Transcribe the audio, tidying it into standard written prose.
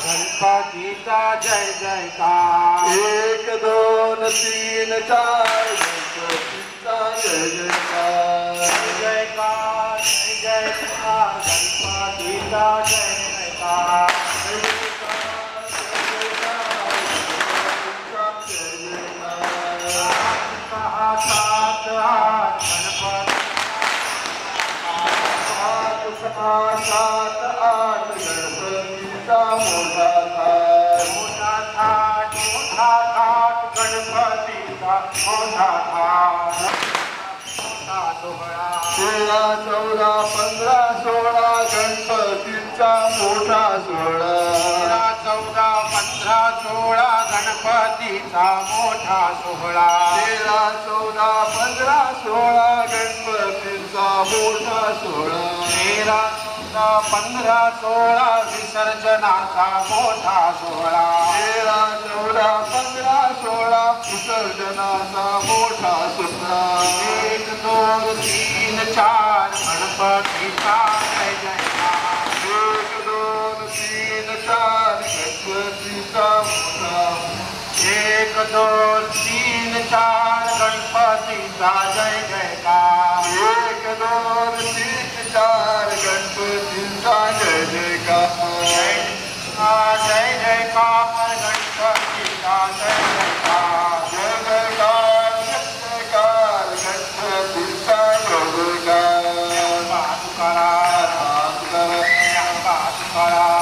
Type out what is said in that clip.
गणपतीचा जय जयकार। 1 2 3 4 गणपतीचा जय जयकार। जय जयकार जय जयकार गणपतीचा जय जयकार। तेरा 14 15 16 गणपतीचा मोठा सोहळा। 13 14 15 16 गणपतीचा मोठा सोहळा। 13 14 15 16 गणपतीचा मोठा सोहळा। 13 14 15 16 विसर्जनाचा मोठा सोहळा। 13 14 15 16 विसर्जनाचा मोठा सोहळा। 1 2 3 4 गणपतीचा जय जयकार। 1 2 3 4 गणपतीचा मोठा। 1 2 3 4 गणपतीचा जय जयकार। 1 2 3 4 गणपतीचा जय जयकार। जय जयकार गणपतीचा जय जयकार। जय जयकार जय जयकार गणपतीचा जय जयकार। तुकाराम तुकाराम